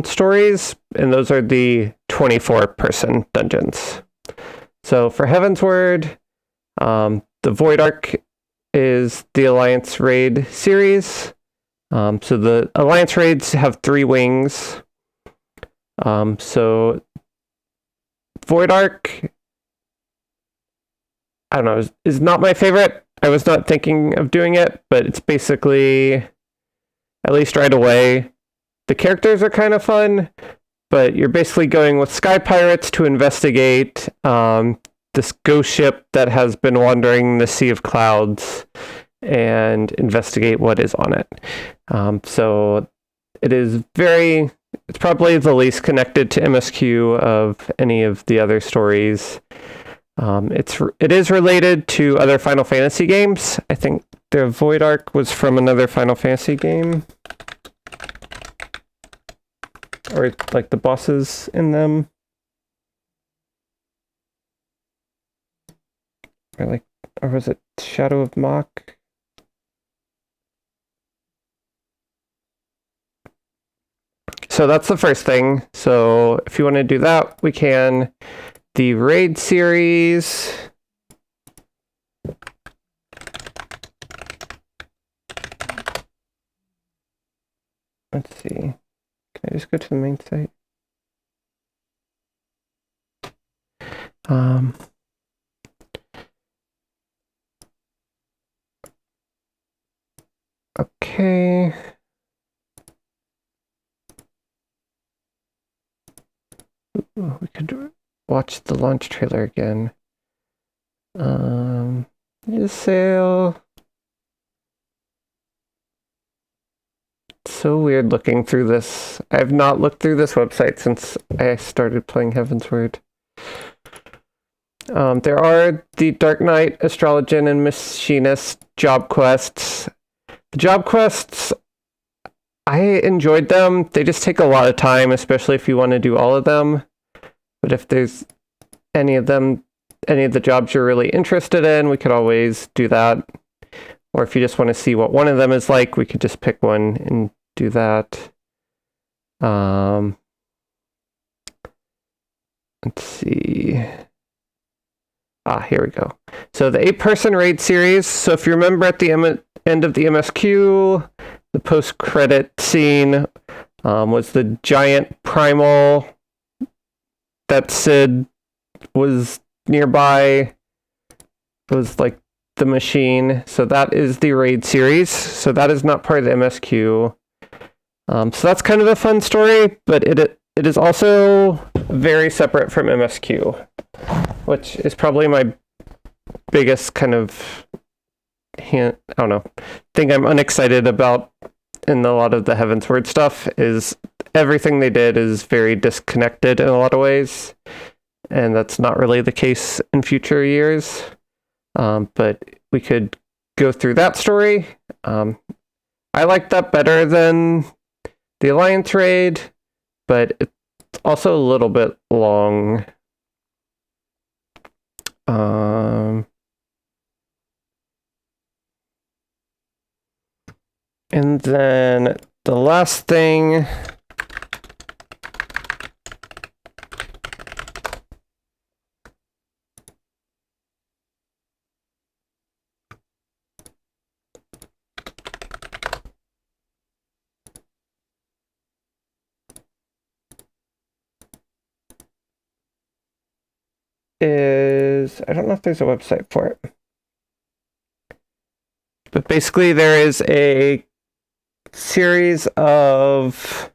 stories, and those are the 24-person dungeons. So for Heavensward, the Void Ark is the Alliance Raid series. So the Alliance Raids have 3 wings. So Void Ark, I don't know, is not my favorite. I was not thinking of doing it, but it's basically, at least right away, the characters are kind of fun, but you're basically going with sky pirates to investigate this ghost ship that has been wandering the Sea of Clouds and investigate what is on it. So it is it's probably the least connected to MSQ of any of the other stories. It is related to other Final Fantasy games. I think the Void Ark was from another Final Fantasy game. Or like the bosses in them. Or was it Shadow of Mach? So that's the first thing. So if you want to do that, we can. The Raid series. Let's see. Can I just go to the main site? Okay. Ooh, we could watch the launch trailer again. Sale. It's so weird looking through this. I have not looked through this website since I started playing Heavensward. There are the Dark Knight, Astrologian, and Machinist job quests. The job quests, I enjoyed them. They just take a lot of time, especially if you want to do all of them. But if there's any of the jobs you're really interested in, we could always do that. Or if you just want to see what one of them is like, we could just pick one and do that. Let's see. Here we go. So the 8-person raid series. So if you remember at the end of the MSQ, the post-credit scene was the giant primal that Sid was nearby. It was like the machine. So that is the raid series. So that is not part of the MSQ. So that's kind of a fun story, but it is also very separate from MSQ, which is probably my biggest kind of thing I'm unexcited about in a lot of the Heavensward stuff is everything they did is very disconnected in a lot of ways, and that's not really the case in future years. But we could go through that story. I like that better than the Alliance raid, but it's also a little bit long. And then the last thing is, I don't know if there's a website for it, but basically there is a series of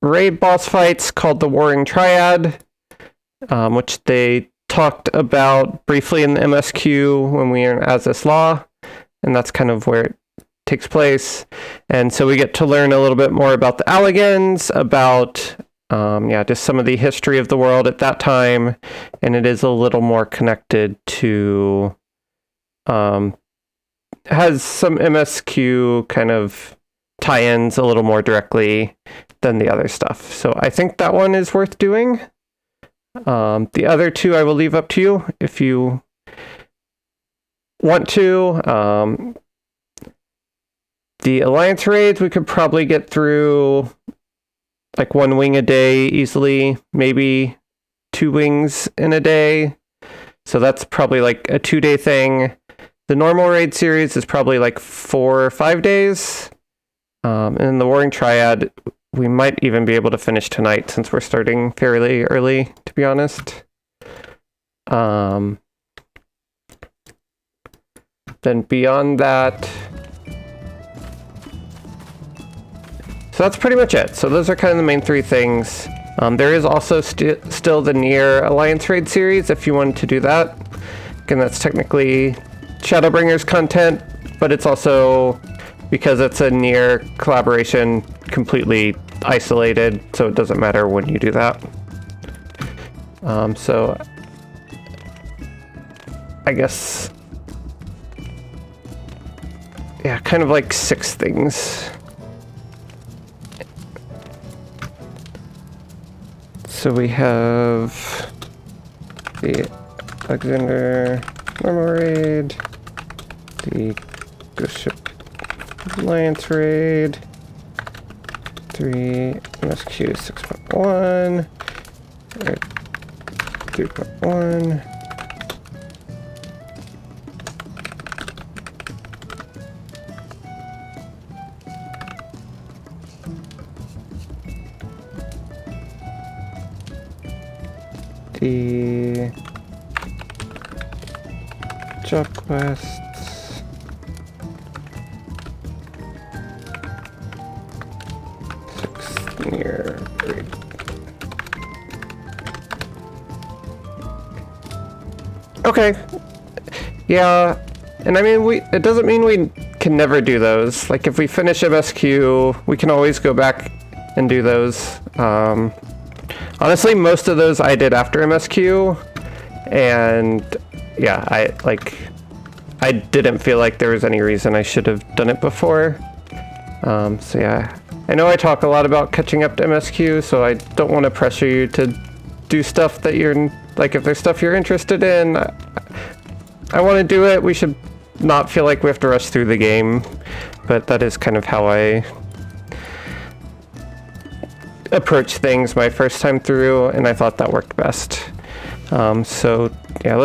raid boss fights called the Warring Triad, which they talked about briefly in the MSQ when we were in Azis Law, and that's kind of where it takes place. And so we get to learn a little bit more about the Alligans, about just some of the history of the world at that time, and it is a little more connected to has some MSQ kind of tie-ins a little more directly than the other stuff. So I think that one is worth doing. The other two I will leave up to you if you want to. The Alliance raids, we could probably get through like 1 wing a day easily, maybe 2 wings in a day. So that's probably like a 2-day thing. The normal raid series is probably like 4 or 5 days. And the Warring Triad, we might even be able to finish tonight since we're starting fairly early, to be honest. Then beyond that, so that's pretty much it. So those are kind of the main 3 things. There is also still the Nier Alliance Raid series if you wanted to do that. Again, that's technically Shadowbringers content, but it's also, because it's a Nier collaboration, completely isolated, so it doesn't matter when you do that. So I guess, yeah, kind of like 6 things. So we have the Alexander normal raid, the Ghost Ship Alliance raid, 3 MSQ 6.1, 3.1. The job quests. Near grade. Okay. Yeah, and I mean, it doesn't mean we can never do those. Like, if we finish MSQ, we can always go back and do those. Honestly, most of those I did after MSQ, and yeah, I didn't feel like there was any reason I should have done it before. So yeah, I know I talk a lot about catching up to MSQ, so I don't want to pressure you to do stuff that you're, like, if there's stuff you're interested in, I want to do it. We should not feel like we have to rush through the game, but that is kind of how I approach things my first time through, and I thought that worked best. So yeah,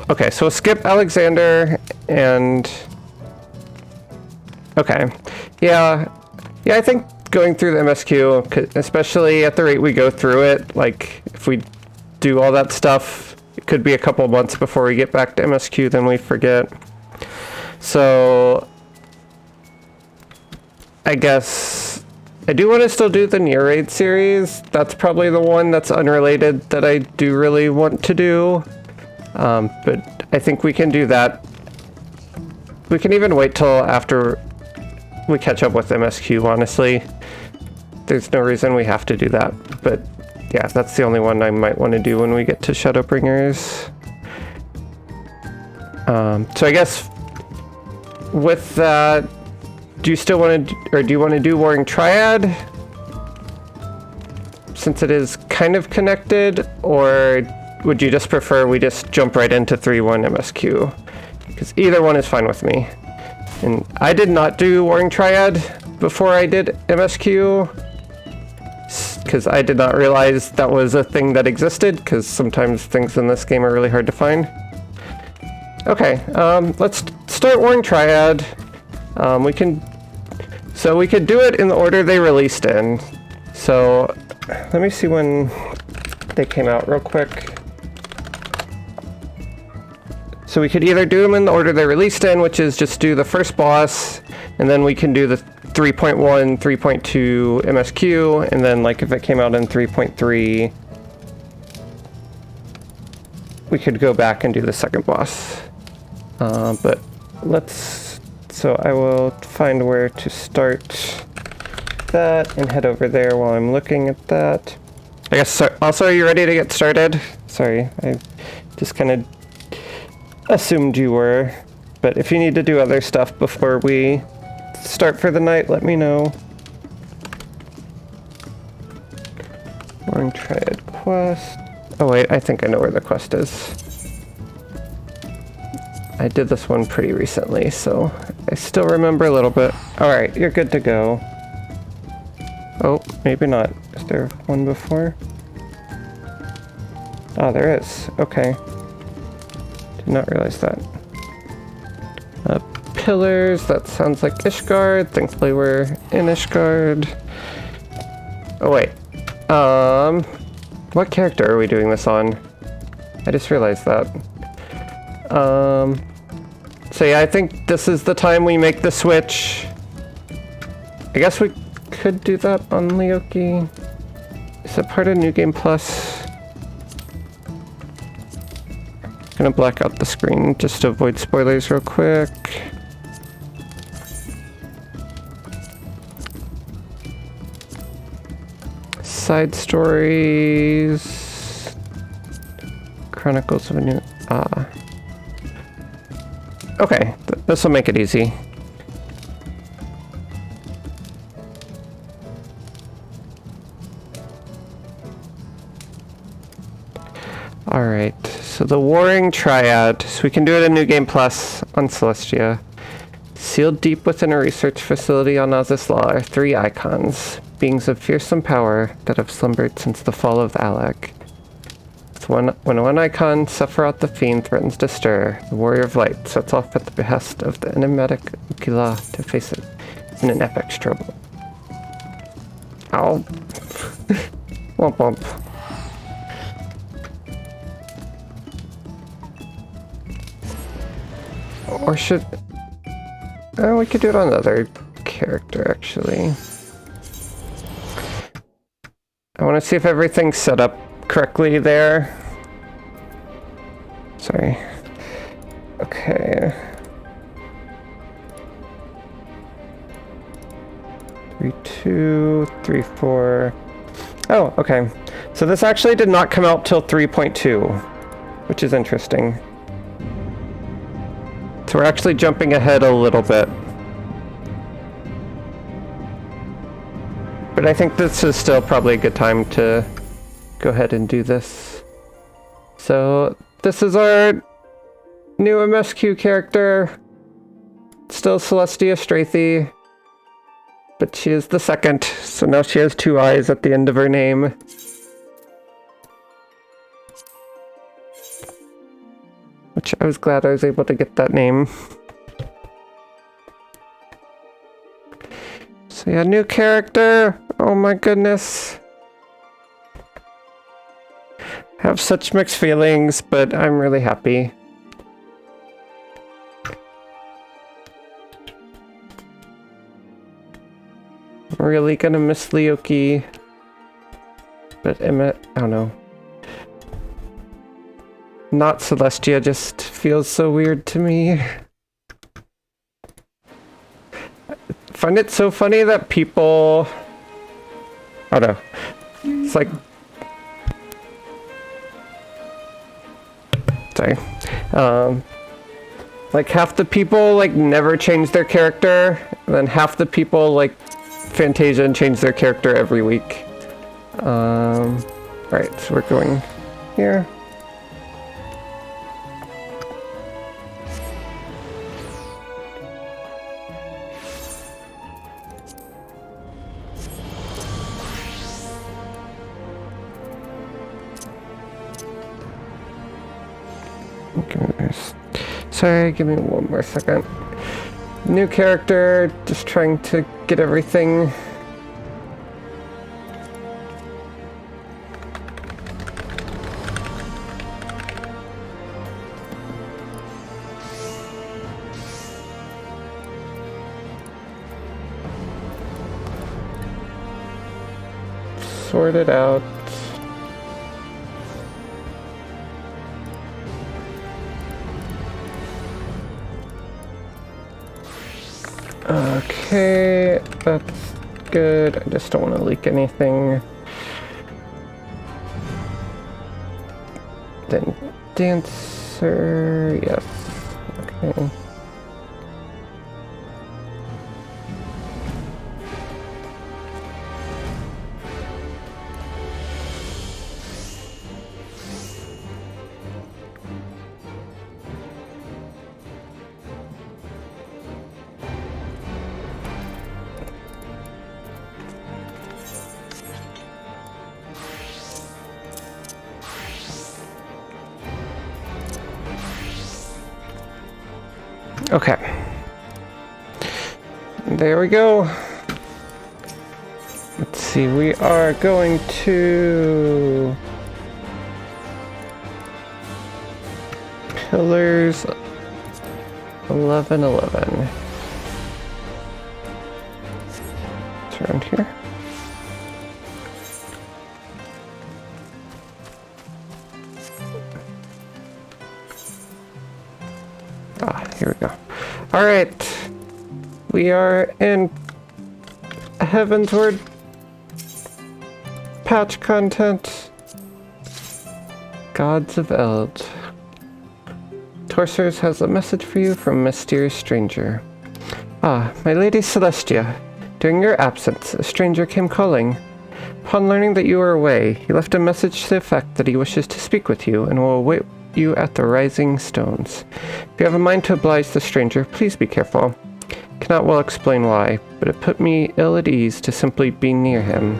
okay, so we'll skip Alexander and okay. Yeah, I think going through the MSQ, especially at the rate we go through it, like if we do all that stuff, it could be a couple months before we get back to MSQ, then we forget. So I guess I do want to still do the Nier Raid series. That's probably the one that's unrelated that I do really want to do. But I think we can do that. We can even wait till after we catch up with MSQ, honestly. There's no reason we have to do that. But yeah, that's the only one I might want to do when we get to Shadowbringers. So I guess with that, do you still want to, or do you want to do Warring Triad? Since it is kind of connected, or would you just prefer we just jump right into 3.1 MSQ? Because either one is fine with me. And I did not do Warring Triad before I did MSQ, because I did not realize that was a thing that existed, because sometimes things in this game are really hard to find. Okay, let's start Warring Triad. We could do it in the order they released in. So let me see when they came out real quick. So we could either do them in the order they released in, which is just do the first boss, and then we can do the 3.1, 3.2 MSQ, and then like if it came out in 3.3, we could go back and do the second boss. But so I will find where to start that and head over there while I'm looking at that. I guess, also, are you ready to get started? Sorry, I just kind of assumed you were. But if you need to do other stuff before we start for the night, let me know. Warring Triad quest. Oh wait, I think I know where the quest is. I did this one pretty recently, so I still remember a little bit. Alright, you're good to go. Oh, maybe not. Is there one before? Oh, there is. Okay. Did not realize that. Pillars, that sounds like Ishgard. Thankfully we're in Ishgard. Oh wait. What character are we doing this on? I just realized that. So yeah, I think this is the time we make the switch. I guess we could do that on Leoki. Is that part of New Game Plus? Gonna black out the screen just to avoid spoilers real quick. Side stories. Chronicles of a New... Okay, this will make it easy. Alright, so the Warring Triad. So we can do it in New Game Plus on Celestia. Sealed deep within a research facility on Azizla are three icons, beings of fearsome power that have slumbered since the fall of the Alec. When one icon, Sephiroth the Fiend, threatens to stir, the Warrior of Light sets off at the behest of the enigmatic Ukila to face it in an epic struggle. Ow. Womp womp. Or should... Oh, we could do it on another character, actually. I want to see if everything's set up correctly there. Sorry. Okay. 3, 2, 3, 4. Oh, okay. So this actually did not come out till 3.2, which is interesting. So we're actually jumping ahead a little bit. But I think this is still probably a good time to go ahead and do this. So this is our new MSQ character. Still Celestia Strathy, but she is the second, so now she has 2 eyes at the end of her name. Which I was glad I was able to get that name. So yeah, new character. Oh my goodness. Have such mixed feelings, but I'm really happy. I'm really gonna miss Leoki. But Emmett, I don't know. Not Celestia just feels so weird to me. I find it so funny that people... I don't know. It's like... Sorry. Like half the people like never change their character, and then half the people like Fantasia and change their character every week. Right, so we're going here. Sorry, give me one more second. New character, just trying to get everything. Sorted out. Okay, that's good. I just don't want to leak anything. Then dancer, yes. Okay. Okay. There we go. Let's see, we are going to... Pillars 1111. It's around here. Here we go. Alright. We are in Heavensward patch content. Gods of Eld. Torsers has a message for you from a mysterious stranger. Ah, my lady Celestia. During your absence, a stranger came calling. Upon learning that you were away, he left a message to the effect that he wishes to speak with you and will await you at the Rising Stones. If you have a mind to oblige the stranger, please be careful. Cannot well explain why, but it put me ill at ease to simply be near him.